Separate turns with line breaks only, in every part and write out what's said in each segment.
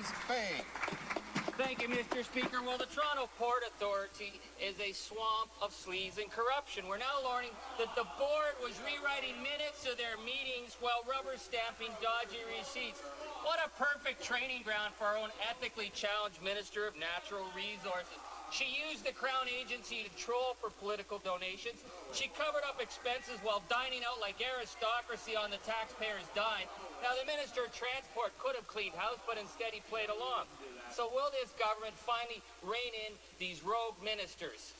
James Bay.
Thank you, Mr. Speaker. Well, the Toronto Port Authority is a swamp of sleaze and corruption. We're now learning that the board was rewriting minutes of their meetings while rubber stamping dodgy receipts. What a perfect training ground for our own ethically challenged Minister of Natural Resources. She used the Crown Agency to troll for political donations. She covered up expenses while dining out like aristocracy on the taxpayer's dime. Now, the Minister of Transport could have cleaned house, but instead he played along. So will this government finally rein in these rogue ministers?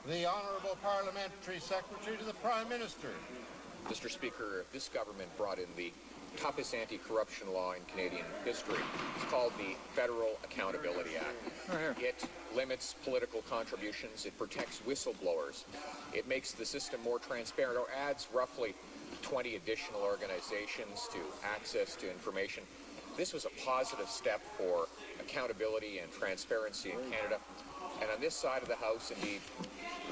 The Honourable Parliamentary Secretary to the Prime Minister.
Mr. Speaker, this government brought in the toughest anti-corruption law in Canadian history. It's called the Federal Accountability Act. It limits political contributions. It protects whistleblowers. It makes the system more transparent, or adds roughly 20 additional organizations to access to information. This was a positive step for accountability and transparency in Canada. And on this side of the House, indeed,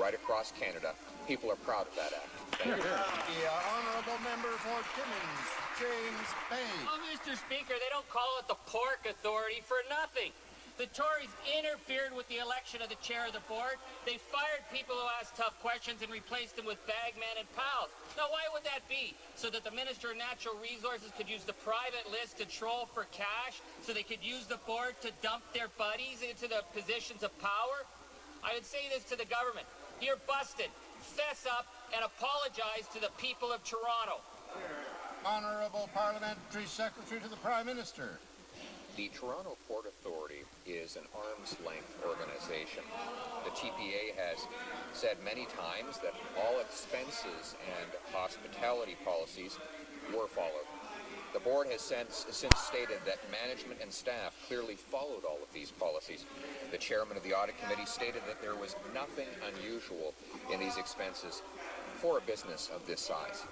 right across Canada, people are proud of that act. Thank you.
The Honourable Member for Timmins-James Bay.
Oh, Mr. Speaker, they don't call it the Pork Authority for nothing. The Tories interfered with the election of the chair of the board. They fired people who asked tough questions and replaced them with bagmen and pals. Now, why would that be? So that the Minister of Natural Resources could use the private list to troll for cash? So they could use the board to dump their buddies into the positions of power? I would say this to the government. You're busted. Fess up and apologize to the people of Toronto.
Honourable Parliamentary Secretary to the Prime Minister.
The Toronto Port Authority is an arm's-length organization. The TPA has said many times that all expenses and hospitality policies were followed. The board has since stated that management and staff clearly followed all of these policies. The chairman of the audit committee stated that there was nothing unusual in these expenses for a business of this size.